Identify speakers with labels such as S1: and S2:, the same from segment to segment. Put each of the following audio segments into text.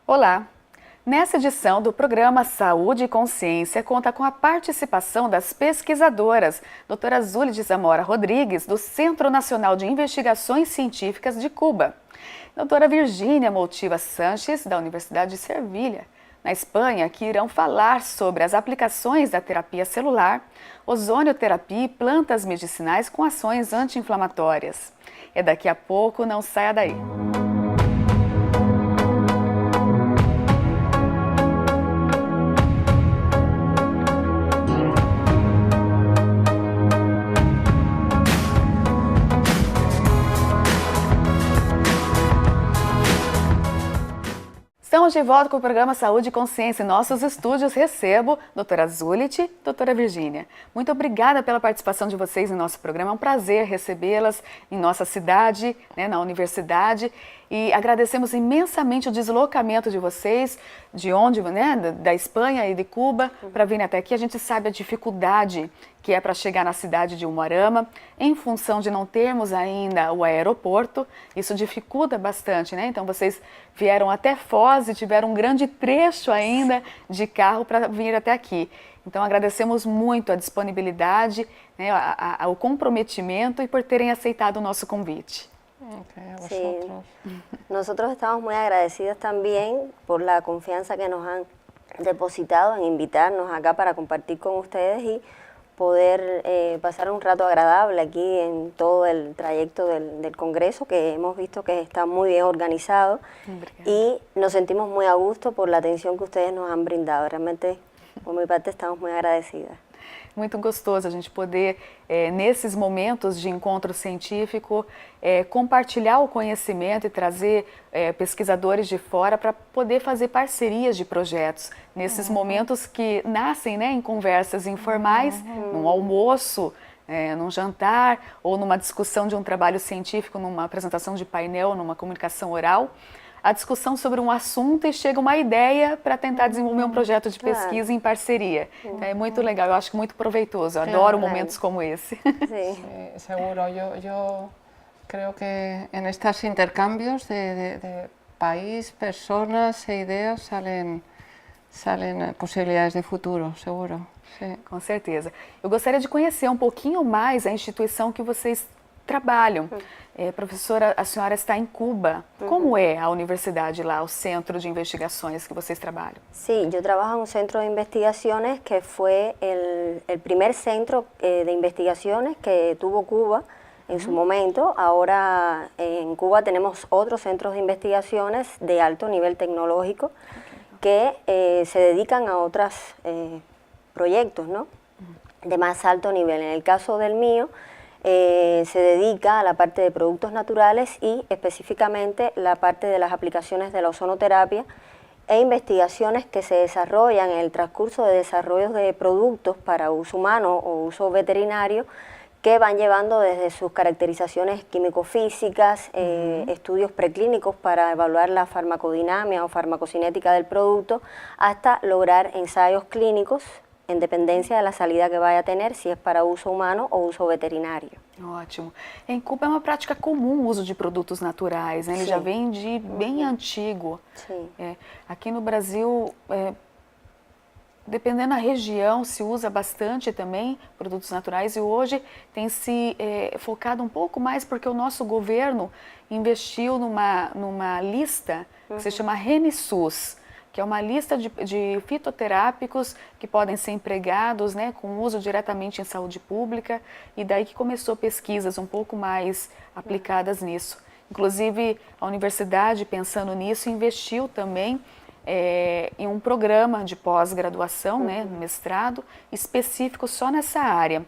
S1: Olá! Nessa edição do programa Saúde e Consciência conta com a participação das pesquisadoras doutora Zuly de Zamora Rodrigues, do Centro Nacional de Investigações Científicas de Cuba, doutora Virginia Motiva Sanches, da Universidade de Sevilha, na Espanha, que irão falar sobre as aplicações da terapia celular, ozonioterapia e plantas medicinais com ações anti-inflamatórias. É daqui a pouco, não saia daí! Estamos de volta com o programa Saúde e Consciência. Em nossos estúdios recebo doutora Zuly e doutora Virginia. Muito obrigada pela participação de vocês em nosso programa. É um prazer recebê-las em nossa cidade, na universidade. E agradecemos imensamente o deslocamento de vocês, de onde, da Espanha e de Cuba, para virem até aqui. A gente sabe a dificuldade que é para chegar na cidade de Umuarama, em função de não termos ainda o aeroporto, isso dificulta bastante, né? Então vocês vieram até Foz e tiveram um grande trecho ainda de carro para vir até aqui. Então agradecemos muito a disponibilidade, o comprometimento e por terem aceitado o nosso convite.
S2: Sí. Nosotros estamos muy agradecidos también por la confianza que nos han depositado en invitarnos acá para compartir con ustedes y poder pasar un rato agradable aquí en todo el trayecto del Congreso, que hemos visto que está muy bien organizado. Y nos sentimos muy a gusto por la atención que ustedes nos han brindado. Realmente, por mi parte, estamos muy agradecidas.
S1: Muito gostoso a gente poder, nesses momentos de encontro científico, compartilhar o conhecimento e trazer pesquisadores de fora para poder fazer parcerias de projetos. Nesses momentos que nascem em conversas informais, num almoço, num jantar ou numa discussão de um trabalho científico, numa apresentação de painel, numa comunicação oral. A discussão sobre um assunto e chega uma ideia para tentar desenvolver um projeto de pesquisa em parceria. É muito legal, eu acho muito proveitoso, eu adoro momentos como esse.
S3: Sí, seguro, yo creo que en estos intercambios de país, personas e ideas salen possibilidades de futuro, seguro. Sí.
S1: Com certeza. Eu gostaria de conhecer um pouquinho mais a instituição que vocês trabalham. Professora, a senhora está em Cuba. ¿Cómo es a universidad lá, o centro de investigaciones que ustedes trabajan?
S2: Sí, yo trabajo en un centro de investigaciones que fue el primer centro de investigaciones que tuvo Cuba en su momento. Ahora en Cuba tenemos otros centros de investigaciones de alto nivel tecnológico que se dedican a otros proyectos, ¿no? De más alto nivel. En el caso del mío, se dedica a la parte de productos naturales y específicamente la parte de las aplicaciones de la ozonoterapia e investigaciones que se desarrollan en el transcurso de desarrollos de productos para uso humano o uso veterinario que van llevando desde sus caracterizaciones químico-físicas, estudios preclínicos para evaluar la farmacodinamia o farmacocinética del producto, hasta lograr ensayos clínicos en dependencia de la salida que vaya a tener, si es para uso humano ou uso veterinário.
S1: Ótimo. Em Cuba é uma prática comum o uso de produtos naturais, Ele já vem de bem antigo.
S2: Sim.
S1: Aqui no Brasil, dependendo da região, se usa bastante também produtos naturais e hoje tem se focado um pouco mais porque o nosso governo investiu numa lista que se chama RENISUS, que é uma lista de fitoterápicos que podem ser empregados com uso diretamente em saúde pública e daí que começou pesquisas um pouco mais aplicadas nisso. Inclusive, a universidade, pensando nisso, investiu também em um programa de pós-graduação, mestrado, específico só nessa área,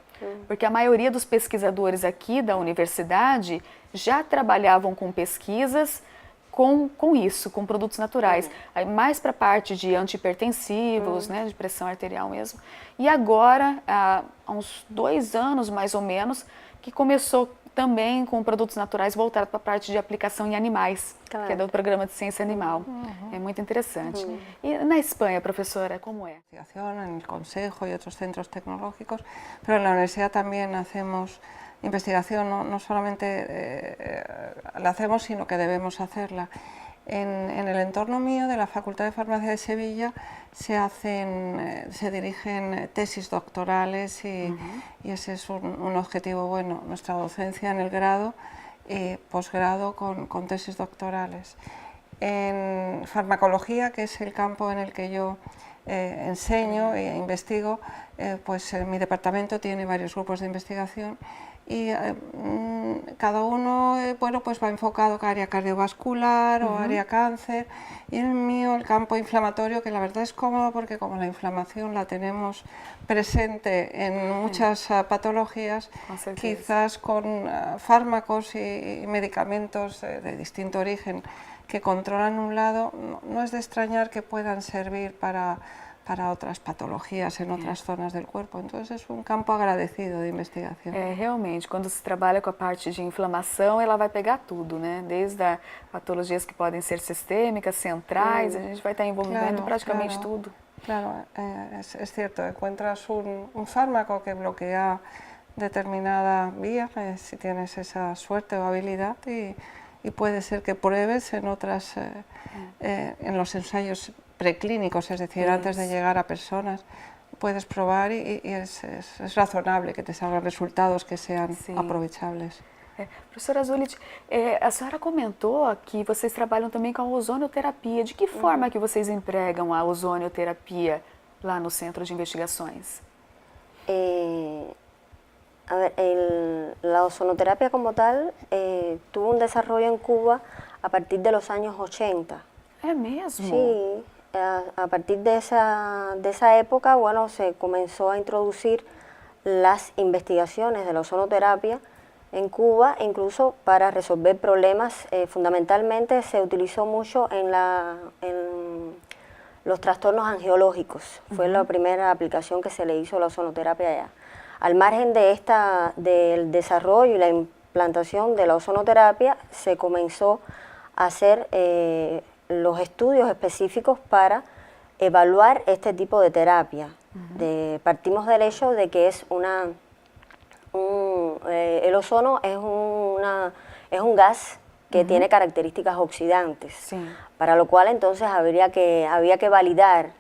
S1: porque a maioria dos pesquisadores aqui da universidade já trabalhavam com pesquisas com isso, com produtos naturais, aí mais para a parte de antihipertensivos, de pressão arterial mesmo. E agora, há uns 2 anos mais ou menos, que começou também com produtos naturais voltados para a parte de aplicação em animais, que é do programa de ciência animal. É muito interessante. E na Espanha, professora, como é?
S3: En el Consejo y otros centros tecnológicos, pero en la universidad también hacemos investigación, no solamente la hacemos, sino que debemos hacerla. En el entorno mío de la Facultad de Farmacia de Sevilla se dirigen tesis doctorales y ese es un objetivo bueno, nuestra docencia en el grado y posgrado con tesis doctorales. En farmacología, que es el campo en el que yo enseño e investigo, pues mi departamento tiene varios grupos de investigación y cada uno bueno, pues va enfocado a área cardiovascular o área cáncer, y el mío el campo inflamatorio, que la verdad es cómodo porque como la inflamación la tenemos presente en muchas patologías, quizás con fármacos y medicamentos de distinto origen que controlan un lado, no es de extrañar que puedan servir para otras patologías en otras zonas del cuerpo. Entonces es um campo agradecido de investigação.
S1: Realmente, quando se trabalha com a parte de inflamação, ela vai pegar tudo, né? Desde as patologias que podem ser sistêmicas, centrais, a gente vai estar envolvendo praticamente tudo.
S3: Claro, es cierto, encuentras un fármaco que bloquea determinada vía, si tienes esa suerte o habilidad, y puede ser que pruebes en otras, en los ensayos preclínicos, es decir, antes de llegar a personas, puedes probar y es razonable que te salgan resultados que sean aprovechables.
S1: Professora Zulit, a senhora comentou que vocês trabalham também com a ozonioterapia. De que forma que vocês empregam a ozonioterapia lá no Centro de Investigações?
S2: A ver, la ozonoterapia como tal tuvo un desarrollo en Cuba a partir de los años 80.
S1: É mesmo?
S2: Sí, a partir de esa época, bueno, se comenzó a introducir las investigaciones de la ozonoterapia en Cuba, incluso para resolver problemas. Fundamentalmente se utilizó mucho en los trastornos angiológicos. Fue la primera aplicación que se le hizo a la ozonoterapia allá. Al margen del desarrollo y la implantación de la ozonoterapia, se comenzó a hacer los estudios específicos para evaluar este tipo de terapia. Partimos del hecho de que es el ozono es un gas que tiene características oxidantes, para lo cual entonces había que validar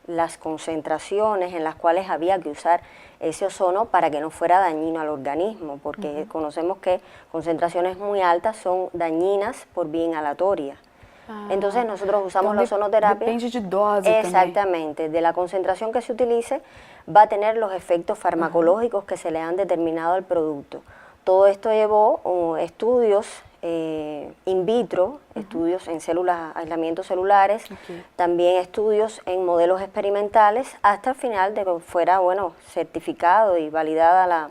S2: las concentraciones en las cuales había que usar ese ozono para que no fuera dañino al organismo, porque conocemos que concentraciones muy altas son dañinas por vía inhalatoria. Entonces nosotros usamos la ozonoterapia.
S1: Depende de dosis.
S2: Exactamente, de la concentración que se utilice va a tener los efectos farmacológicos que se le han determinado al producto. Todo esto llevó estudios in vitro, estudios en células, aislamientos celulares, también estudios en modelos experimentales, hasta el final de que fuera certificado y validada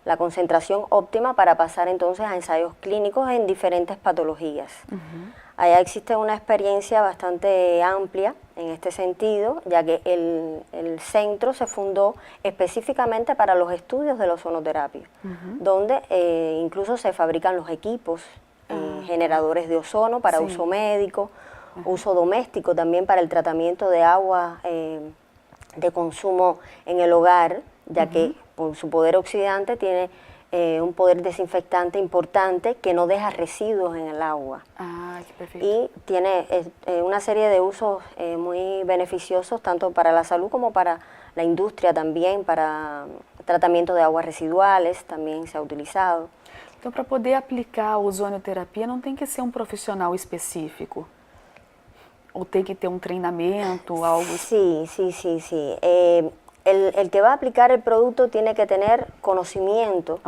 S2: la concentración óptima para pasar entonces a ensayos clínicos en diferentes patologías. Allá existe una experiencia bastante amplia en este sentido, ya que el centro se fundó específicamente para los estudios de la ozonoterapia, donde incluso se fabrican los equipos, generadores de ozono para uso médico, uso doméstico también para el tratamiento de agua de consumo en el hogar, ya que por su poder oxidante tiene un poder desinfectante importante que no deja residuos en el agua.
S1: Qué perfecto.
S2: Y tiene una serie de usos muy beneficiosos tanto para la salud como para la industria también, para tratamiento de aguas residuales también se ha utilizado.
S1: Então, para poder aplicar a ozonioterapia, não tem que ser um profissional específico? Ou tem que ter um treinamento, algo?
S2: Sí. El que va a aplicar el producto tiene que tener conocimiento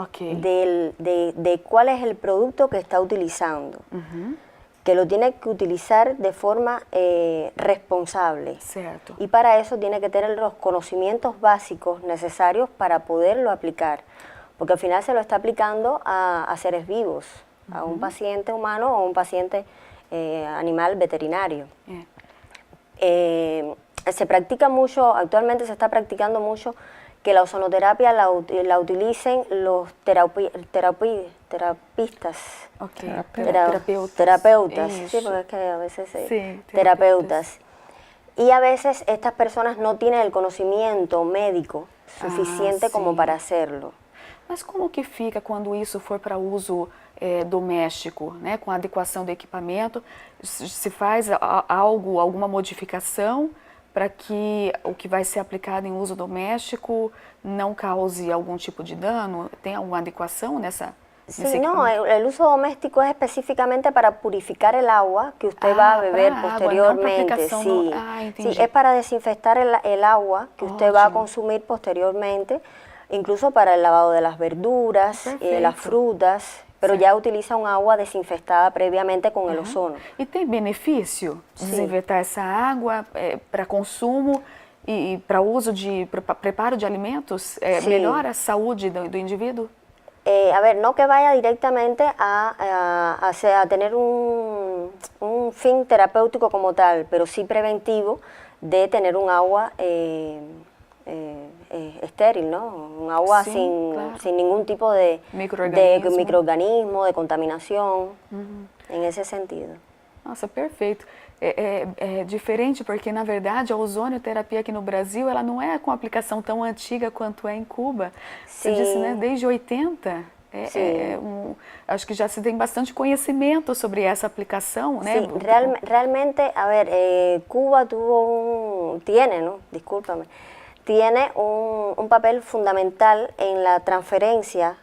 S2: de cuál es el producto que está utilizando, que lo tiene que utilizar de forma responsable.
S1: Certo.
S2: Y para eso tiene que tener los conocimientos básicos necesarios para poderlo aplicar, porque al final se lo está aplicando a seres vivos, a un paciente humano o a un paciente animal veterinario. Se practica mucho, actualmente se está practicando mucho que la ozonoterapia la utilicen los terapistas, terapeutas, sí, porque es que a veces terapeutas. Y a veces estas personas no tienen el conocimiento médico suficiente como para hacerlo.
S1: Mas como que fica quando isso for para uso doméstico, né? Com a adequação do equipamento, se faz alguma modificação para que o que vai ser aplicado em uso doméstico não cause algum tipo de dano? Tem alguma adequação nesse
S2: Sí, no, el uso doméstico es específicamente para purificar el agua que usted va a beber
S1: para agua,
S2: posteriormente.
S1: no para aplicación,
S2: Sí,
S1: entendi.
S2: sí, es para desinfectar el agua que usted va a
S1: Ótimo.
S2: consumir posteriormente, incluso para el lavado de las verduras,
S1: Perfecto.
S2: las frutas, pero ya utiliza un agua desinfectada previamente con el ozono.
S1: E tem benefício
S2: Sim.
S1: desinfetar essa água para consumo e para uso de preparo de alimentos?
S2: Sim.
S1: Melhora a saúde do indivíduo?
S2: A ver, no que vaya directamente a tener un fin terapéutico como tal, pero sí preventivo de tener un agua estéril, ¿no? Un agua
S1: Sí,
S2: sin,
S1: claro.
S2: sin ningún tipo de microorganismo, de contaminación, en ese sentido.
S1: Nossa, perfeito. É diferente porque, na verdade, a ozonioterapia aqui no Brasil, ela não é com aplicação tão antiga quanto é em Cuba. Você
S2: Sim.
S1: disse, né, desde 80. Acho que já se tem bastante conhecimento sobre essa aplicação, né?
S2: Sí, realmente, a ver, Cuba tiene, ¿no? Discúlpame, tiene un papel fundamental en la transferencia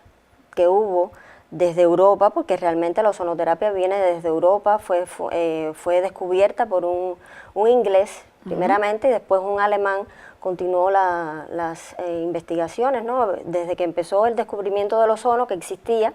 S2: que hubo desde Europa, porque realmente la ozonoterapia viene desde Europa, fue descubierta por un inglés primeramente y después un alemán continuó las investigaciones, ¿no? Desde que empezó el descubrimiento del ozono que existía.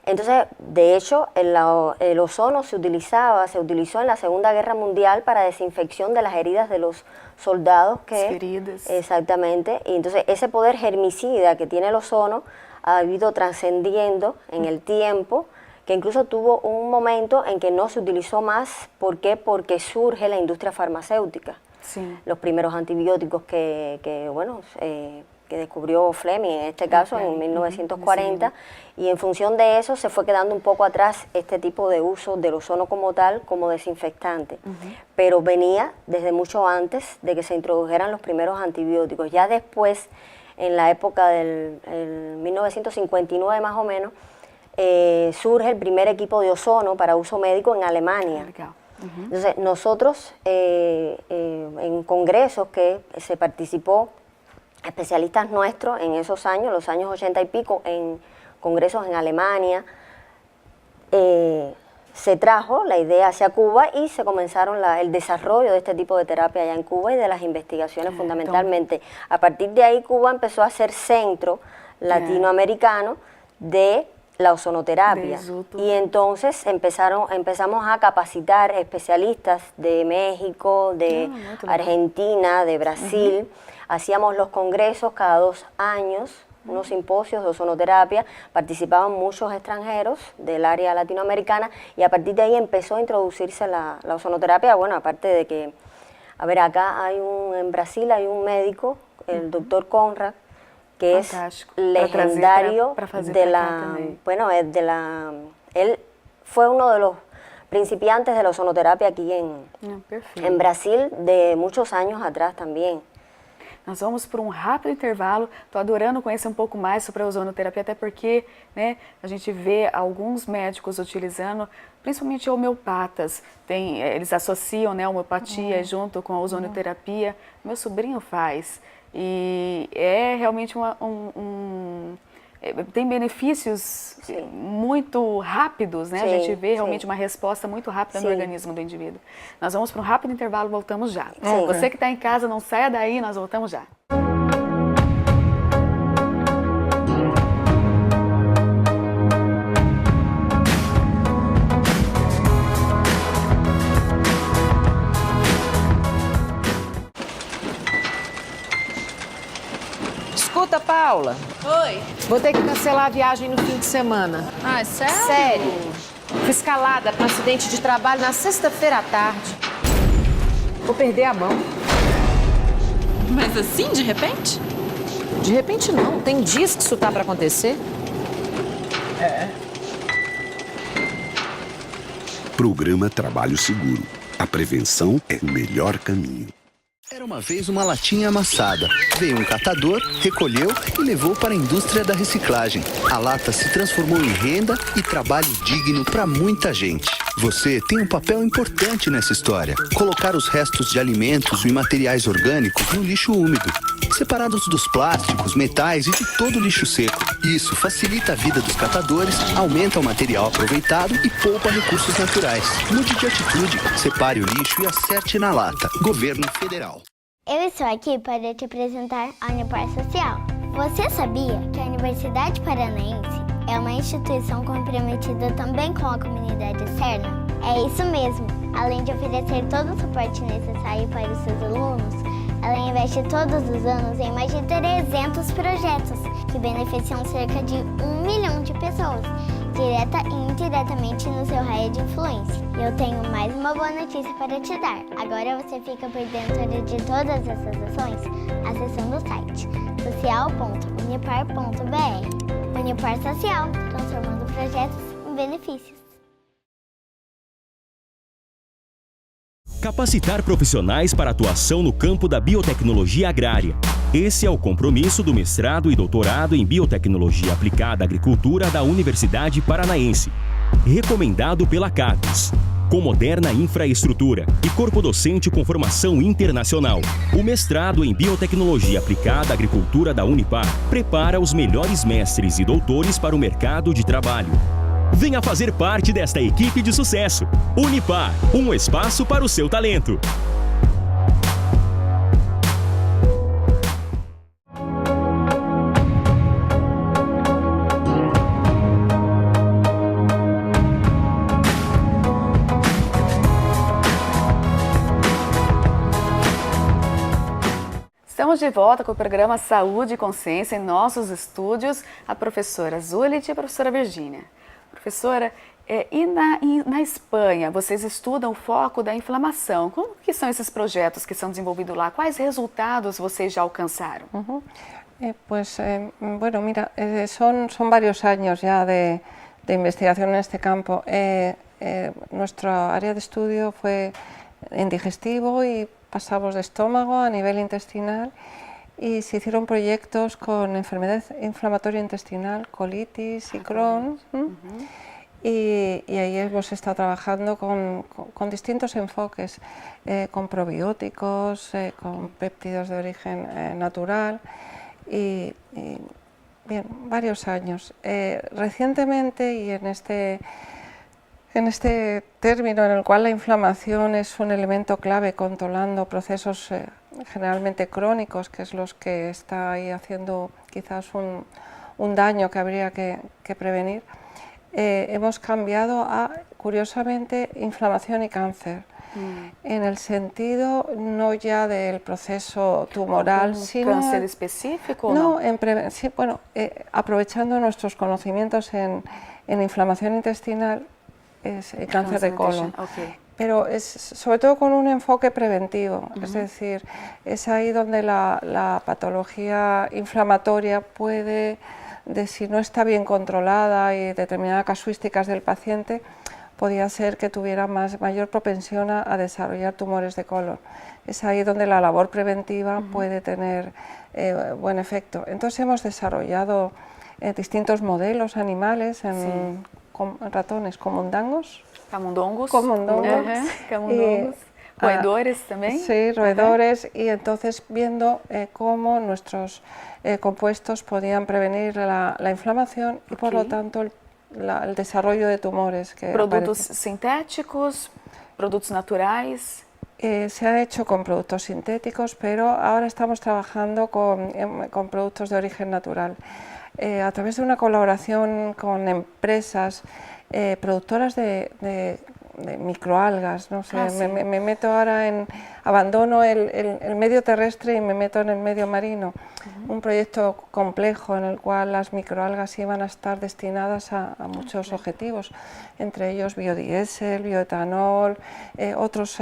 S2: Entonces, de hecho, el ozono se utilizó en la Segunda Guerra Mundial para desinfección de las heridas de los soldados
S1: Feridas.
S2: Exactamente, y entonces ese poder germicida que tiene el ozono ha ido trascendiendo en el tiempo, que incluso tuvo un momento en que no se utilizó más. ¿Por qué? Porque surge la industria farmacéutica.
S1: Sí.
S2: Los primeros antibióticos que descubrió Fleming, en este caso, en 1940, y en función de eso se fue quedando un poco atrás este tipo de uso del ozono como tal, como desinfectante. Pero venía desde mucho antes de que se introdujeran los primeros antibióticos. Ya después, en la época del 1959 más o menos, surge el primer equipo de ozono para uso médico en Alemania.
S1: Legal.
S2: Entonces, nosotros en congresos que se participó, especialistas nuestros en esos años, los años 80 y pico, en congresos en Alemania, se trajo la idea hacia Cuba y se comenzaron el desarrollo de este tipo de terapia allá en Cuba y de las investigaciones fundamentalmente. A partir de ahí Cuba empezó a ser centro latinoamericano de la ozonoterapia. Y entonces empezamos a capacitar especialistas de México, de Argentina, de Brasil. Hacíamos los congresos cada 2 años, unos simposios de ozonoterapia, participaban muchos extranjeros del área latinoamericana y a partir de ahí empezó a introducirse la ozonoterapia. Bueno, aparte de que, a ver, acá en Brasil hay un médico, el doctor Conrad, que
S1: Fantástico.
S2: es legendario él fue uno de los principiantes de la ozonoterapia aquí en Brasil de muchos años atrás también.
S1: Nós vamos por um rápido intervalo. Estou adorando conhecer um pouco mais sobre a ozonoterapia, até porque, né, a gente vê alguns médicos utilizando, principalmente homeopatas. Eles associam, né, a homeopatia junto com a ozonoterapia. Meu sobrinho faz. E é realmente tem benefícios muito rápidos, né? A gente vê realmente uma resposta muito rápida no organismo do indivíduo. Nós vamos para um rápido intervalo, voltamos já. Você que está em casa, não saia daí, nós voltamos já.
S4: Escuta, Paula.
S5: Oi.
S4: Vou ter que cancelar a viagem no fim de semana.
S5: Ah, sério?
S4: Sério. Fui escalada para um acidente de trabalho na sexta-feira à tarde. Vou perder a mão.
S5: Mas assim, de repente?
S4: De repente não. Tem dias que isso tá para acontecer.
S6: Programa Trabalho Seguro. A prevenção é o melhor caminho. Era uma vez uma latinha amassada. Veio um catador, recolheu e levou para a indústria da reciclagem. A lata se transformou em renda e trabalho digno para muita gente. Você tem um papel importante nessa história. Colocar os restos de alimentos e materiais orgânicos no lixo úmido, separados dos plásticos, metais e de todo o lixo seco. Isso facilita a vida dos catadores, aumenta o material aproveitado e poupa recursos naturais. Mude de atitude, separe o lixo e acerte na lata. Governo Federal.
S7: Eu estou aqui para te apresentar a Unipar Social. Você sabia que a Universidade Paranaense é uma instituição comprometida também com a comunidade externa? É isso mesmo. Além de oferecer todo o suporte necessário para os seus alunos, ela investe todos os anos em mais de 300 projetos que beneficiam cerca de 1 milhão de pessoas, direta e indiretamente no seu raio de influência. E eu tenho mais uma boa notícia para te dar. Agora você fica por dentro de todas essas ações acessando o site social.unipar.br. Unipar Social, transformando projetos em benefícios.
S8: Capacitar profissionais para atuação no campo da biotecnologia agrária. Esse é o compromisso do mestrado e doutorado em Biotecnologia Aplicada à Agricultura da Universidade Paranaense, recomendado pela CAPES. Com moderna infraestrutura e corpo docente com formação internacional, o mestrado em Biotecnologia Aplicada à Agricultura da Unipar prepara os melhores mestres e doutores para o mercado de trabalho. Venha fazer parte desta equipe de sucesso. Unipar, um espaço para o seu talento.
S1: Estamos de volta com o programa Saúde e Consciência em nossos estúdios, a professora Zulit e a professora Virgínia. Professora, e na Espanha, vocês estudam o foco da inflamação. Como que são esses projetos que são desenvolvidos lá? Quais resultados vocês já alcanzaram?
S3: Bueno, mira, son varios años ya de investigación en este campo. Nuestra área de estudio fue en digestivo y pasamos de estómago a nivel intestinal y se hicieron proyectos con enfermedad inflamatoria intestinal, colitis y Crohn. Y ahí hemos estado trabajando con distintos enfoques, con probióticos, con péptidos de origen natural y bien, varios años. Recientemente y en este término en el cual la inflamación es un elemento clave controlando procesos generalmente crónicos, que es los que está ahí haciendo quizás un daño que habría que prevenir, hemos cambiado a, curiosamente, inflamación y cáncer, en el sentido no ya del proceso tumoral, sino...
S1: ¿Cáncer específico?
S3: No, sí, bueno, aprovechando nuestros conocimientos en inflamación intestinal, es el cáncer de colon.
S1: Okay.
S3: Pero es sobre todo con un enfoque preventivo, es decir, es ahí donde la patología inflamatoria puede, si no está bien controlada y determinadas casuísticas del paciente, podría ser que tuviera mayor propensión a desarrollar tumores de colon. Es ahí donde la labor preventiva puede tener buen efecto. Entonces hemos desarrollado distintos modelos animales en ratones camundongos.
S1: Camundongos.
S3: Camundongos.
S1: Roedores también.
S3: Sí, roedores. Y entonces viendo cómo nuestros compuestos podían prevenir la inflamación y por lo tanto el desarrollo de tumores.
S1: ¿Productos sintéticos? ¿Productos naturales?
S3: Se ha hecho con productos sintéticos, pero ahora estamos trabajando con productos de origen natural. A través de una colaboración con empresas productoras de microalgas, no sé, me meto ahora abandono el medio terrestre y me meto en el medio marino, un proyecto complejo en el cual las microalgas iban a estar destinadas a muchos objetivos, entre ellos biodiesel, bioetanol, otras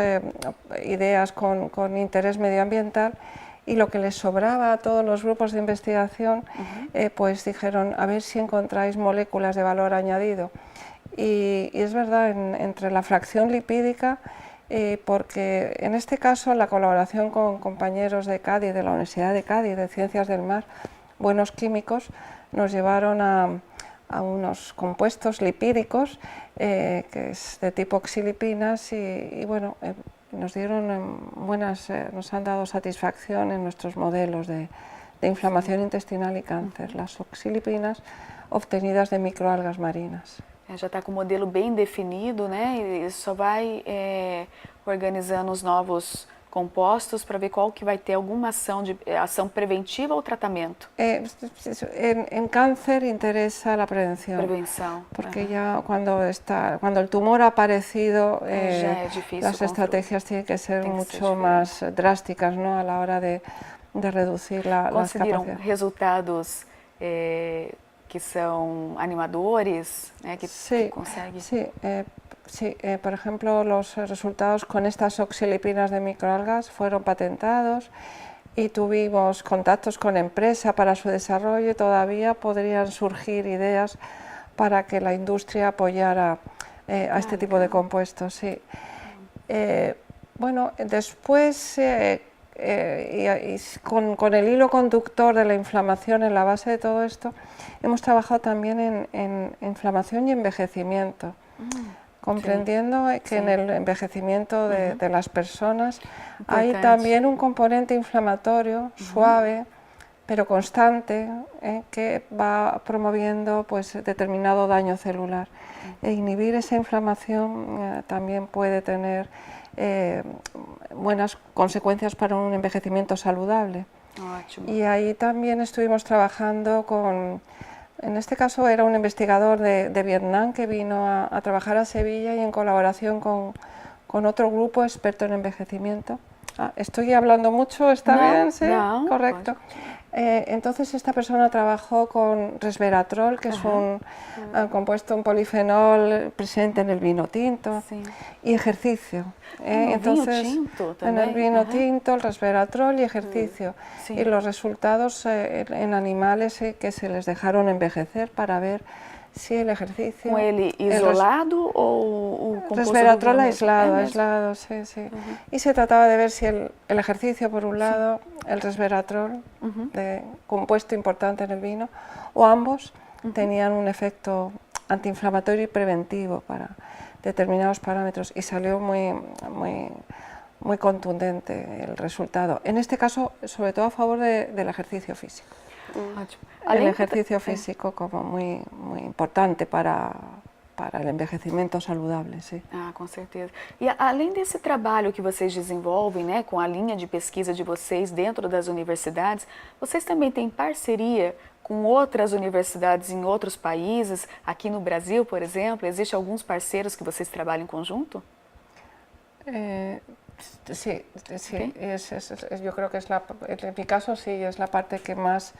S3: ideas con interés medioambiental. Y lo que les sobraba a todos los grupos de investigación, pues dijeron, a ver si encontráis moléculas de valor añadido. Y es verdad, entre la fracción lipídica porque en este caso la colaboración con compañeros de Cádiz, de la Universidad de Cádiz, de Ciencias del Mar, buenos químicos, nos llevaron a unos compuestos lipídicos que es de tipo oxilipinas y bueno, nos dieron nos han dado satisfacción en nuestros modelos de inflamación intestinal y cáncer, las oxilipinas obtenidas de microalgas marinas.
S1: Já está com o modelo bem definido, né? E só vai organizando os novos compostos para ver qual que vai ter alguma ação preventiva ou tratamento.
S3: En cáncer interesa la prevención.
S1: Prevenção.
S3: Porque ya cuando el tumor ha aparecido,
S1: ya es difícil
S3: las estrategias tienen que ser mucho más drásticas, ¿no? A la hora de reducir las
S1: Conseguiram
S3: capacidades.
S1: resultados que são animadores, né? Que conseguem.
S3: Sí, por ejemplo, los resultados con estas oxilipinas de microalgas fueron patentados y tuvimos contactos con empresa para su desarrollo y todavía podrían surgir ideas para que la industria apoyara a este tipo de compuestos. Sí. Bueno, después, con el hilo conductor de la inflamación en la base de todo esto, hemos trabajado también en inflamación y envejecimiento. Comprendiendo que en el envejecimiento de las personas hay también un componente inflamatorio suave, pero constante, que va promoviendo pues, determinado daño celular. E inhibir esa inflamación también puede tener buenas consecuencias para un envejecimiento saludable.
S1: Ótimo.
S3: Y ahí también estuvimos trabajando en este caso era un investigador de Vietnam que vino a trabajar a Sevilla y en colaboración con otro grupo experto en envejecimiento. Estoy hablando mucho, ¿está bien? ¿Sí?
S1: No,
S3: correcto. Entonces esta persona trabajó con resveratrol, que es un compuesto, un polifenol presente en el vino tinto, y ejercicio. Entonces, en el vino tinto, el resveratrol y ejercicio. Y los resultados en animales que se les dejaron envejecer para ver si el ejercicio...
S1: ¿Con él isolado o compuesto?
S3: Resveratrol aislado, sí. Y se trataba de ver si el ejercicio, por un lado, el resveratrol, de compuesto importante en el vino, o ambos tenían un efecto antiinflamatorio y preventivo para determinados parámetros, y salió muy contundente el resultado. En este caso, sobre todo a favor del ejercicio físico. El ejercicio físico como muy importante para el envejecimento saludable, sim.
S1: Com certeza. E além desse trabalho que vocês desenvolvem, né, com a linha de pesquisa de vocês dentro das universidades, vocês também têm parceria com outras universidades em outros países? Aqui no Brasil, por exemplo, existem alguns parceiros que vocês trabalham em conjunto?
S3: Sí, yo creo que en mi caso sí, es la parte que más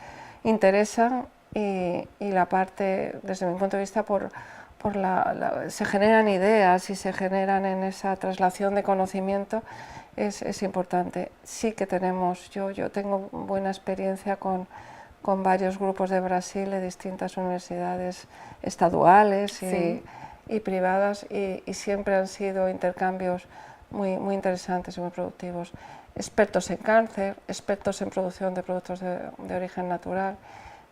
S3: interesa y la parte, desde mi punto de vista, se generan ideas y se generan en esa traslación de conocimiento, es importante. Sí que tenemos, yo tengo buena experiencia con varios grupos de Brasil, de distintas universidades estaduales y privadas, y siempre han sido intercambios muy interesantes y muy productivos. Expertos en cáncer, expertos en producción de productos de origen natural,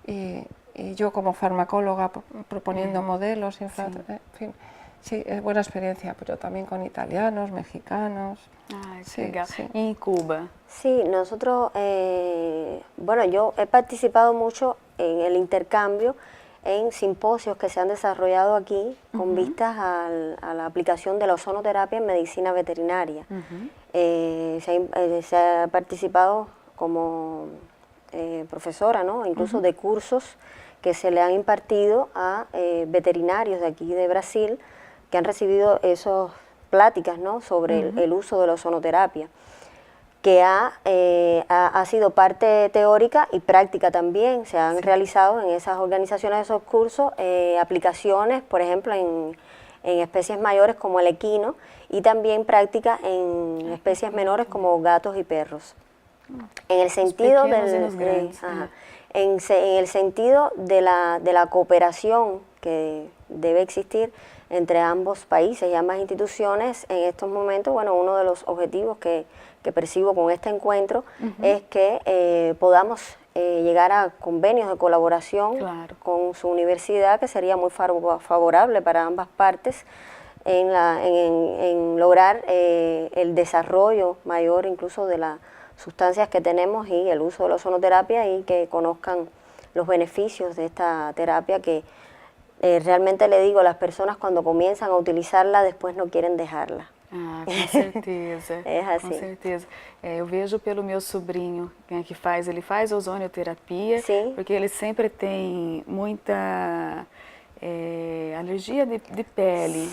S3: y yo como farmacóloga proponiendo modelos, en fin, sí, es buena experiencia, pero también con italianos, mexicanos.
S1: Legal. ¿Y en Cuba?
S2: Sí, nosotros, bueno, yo he participado mucho en el intercambio en simposios que se han desarrollado aquí con vistas a la aplicación de la ozonoterapia en medicina veterinaria. Se ha participado como profesora, ¿no? Incluso de cursos que se le han impartido a veterinarios de aquí de Brasil que han recibido esas pláticas, ¿no? Sobre el uso de la ozonoterapia, que ha sido parte teórica y práctica también. Se han realizado en esas organizaciones, esos cursos, aplicaciones, por ejemplo, en especies mayores como el equino, y también práctica en especies menores como gatos y perros. En el sentido en el sentido de la cooperación que debe existir entre ambos países y ambas instituciones. En estos momentos, bueno, uno de los objetivos que percibo con este encuentro es que podamos llegar a convenios de colaboración con su universidad, que sería muy favorable para ambas partes en lograr el desarrollo mayor incluso de las sustancias que tenemos y el uso de la ozonoterapia, y que conozcan los beneficios de esta terapia que realmente, le digo, las personas cuando comienzan a utilizarla después no quieren dejarla.
S1: Ah, com certeza.
S2: É assim.
S1: Com certeza. Eu vejo pelo meu sobrinho, que ele faz ozonioterapia,
S2: Sim.
S1: porque ele sempre tem muita alergia de pele.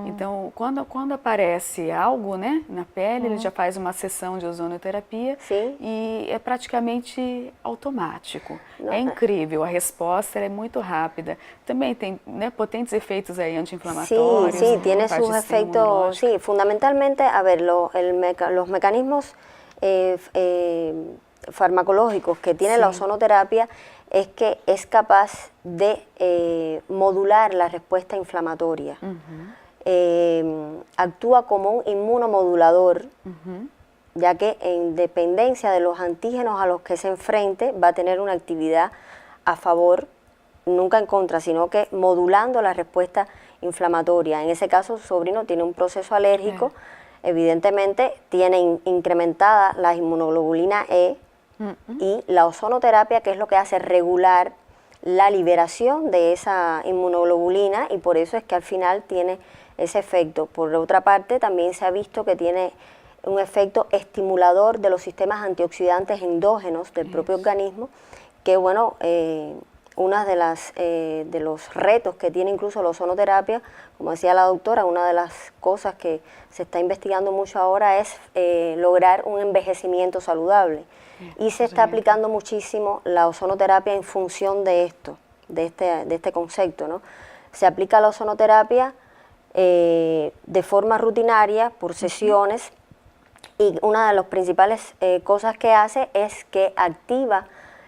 S1: Então, quando aparece algo, né, na pele, ele já faz uma sessão de ozonioterapia.
S2: Sim.
S1: E é praticamente automático. É incrível, a resposta é muito rápida. Também tem, né, potentes efeitos aí anti-inflamatórios.
S2: Sí, tiene sus efectos, sí, fundamentalmente, a ver, los mecanismos farmacológicos que tiene la ozonoterapia es que es capaz de modular la respuesta inflamatoria. Actúa como un inmunomodulador, ya que en dependencia de los antígenos a los que se enfrente va a tener una actividad a favor, nunca en contra, sino que modulando la respuesta inflamatoria. En ese caso, su sobrino tiene un proceso alérgico, evidentemente tiene incrementada la inmunoglobulina E, y la ozonoterapia, que es lo que hace regular la liberación de esa inmunoglobulina, y por eso es que al final tiene ese efecto. Por otra parte, también se ha visto que tiene un efecto estimulador de los sistemas antioxidantes endógenos del propio organismo, que bueno, una de los retos que tiene incluso la ozonoterapia, como decía la doctora, una de las cosas que se está investigando mucho ahora es lograr un envejecimiento saludable. Y se está aplicando muchísimo la ozonoterapia en función de esto, de este concepto, ¿no? Se aplica la ozonoterapia de forma rutinaria, por sesiones, y una de las principales cosas que hace es que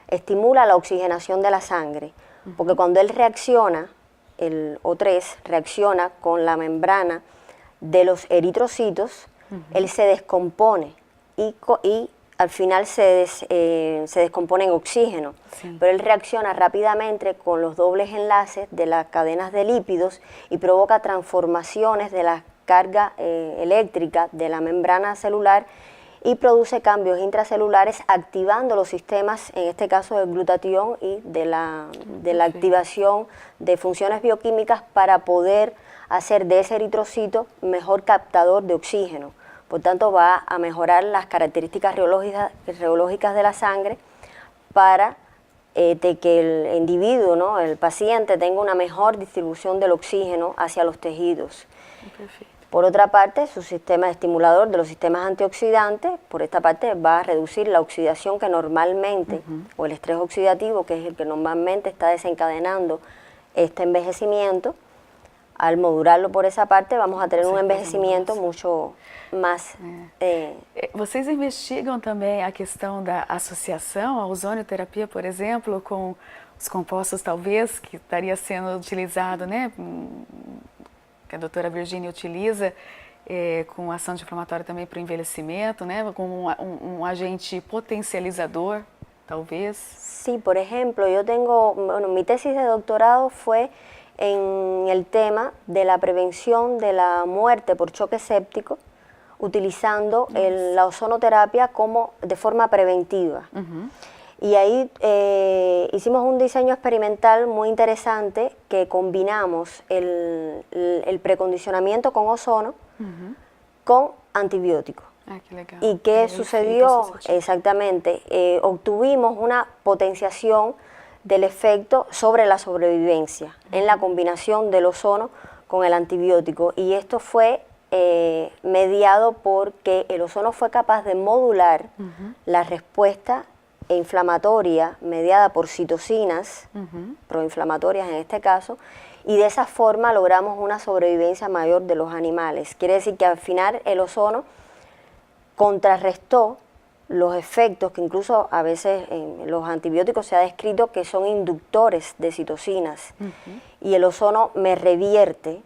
S2: estimula la oxigenación de la sangre, porque cuando él reacciona, el O3 reacciona con la membrana de los eritrocitos, él se descompone y al final se descompone en oxígeno, pero él reacciona rápidamente con los dobles enlaces de las cadenas de lípidos y provoca transformaciones de la carga eléctrica de la membrana celular y produce cambios intracelulares activando los sistemas, en este caso del glutatión y de la activación de funciones bioquímicas para poder hacer de ese eritrocito mejor captador de oxígeno. Por tanto, va a mejorar las características reológicas de la sangre para de que el individuo, ¿no?, el paciente, tenga una mejor distribución del oxígeno hacia los tejidos.
S1: Perfecto.
S2: Por otra parte, su sistema estimulador de los sistemas antioxidantes, por esta parte, va a reducir la oxidación que normalmente, o el estrés oxidativo, que es el que normalmente está desencadenando este envejecimiento. Al modularlo por esa parte, vamos a tener um envejecimento mucho mais...
S1: Vocês investigam também a questão da associação, a ozonioterapia, por exemplo, com os compostos, talvez, que estaria sendo utilizado, né, que a doutora Virginia utiliza, com ação anti-inflamatória também para o envelhecimento, né, como um agente potencializador, talvez?
S2: Sí, por ejemplo, yo tengo, bueno, mi tesis de doctorado fue en el tema de la prevención de la muerte por choque séptico, utilizando la ozonoterapia de forma preventiva. Y ahí hicimos un diseño experimental muy interesante que combinamos el precondicionamiento con ozono con antibiótico.
S1: Ah, qué legal.
S2: ¿Y qué sucedió? Exactamente, obtuvimos una potenciación del efecto sobre la sobrevivencia en la combinación del ozono con el antibiótico, y esto fue mediado porque el ozono fue capaz de modular la respuesta inflamatoria mediada por citocinas, proinflamatorias en este caso, y de esa forma logramos una sobrevivencia mayor de los animales. Quiere decir que al final el ozono contrarrestó los efectos que incluso a veces en los antibióticos se ha descrito que son inductores de citocinas. Y el ozono me revierte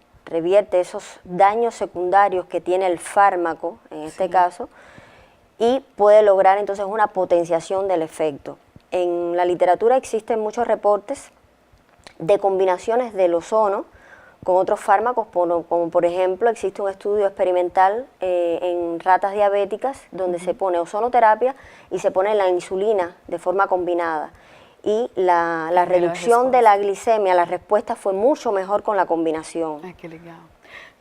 S2: esos daños secundarios que tiene el fármaco, en este caso, y puede lograr entonces una potenciación del efecto. En la literatura existen muchos reportes de combinaciones del ozono con otros fármacos, como por ejemplo existe un estudio experimental en ratas diabéticas donde se pone ozonoterapia y se pone la insulina de forma combinada. Y la reducción de la glicemia, la respuesta fue mucho mejor con la combinación.
S1: Ah, que legal.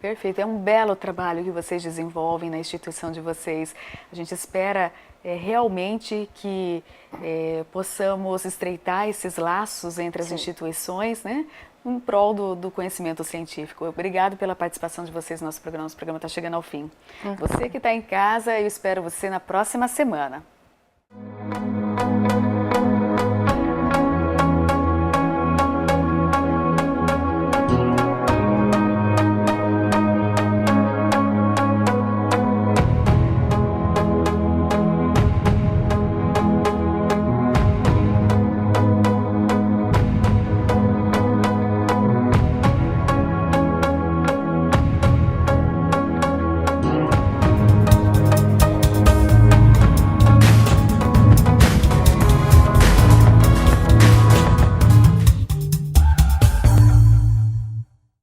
S1: Perfeito, é belo trabalho que vocês desenvolvem na instituição de vocês. A gente espera realmente que possamos estreitar esses laços entre as instituições, né, em prol do conhecimento científico. Obrigado pela participação de vocês no nosso programa. Nosso programa está chegando ao fim. Você que está em casa, eu espero você na próxima semana.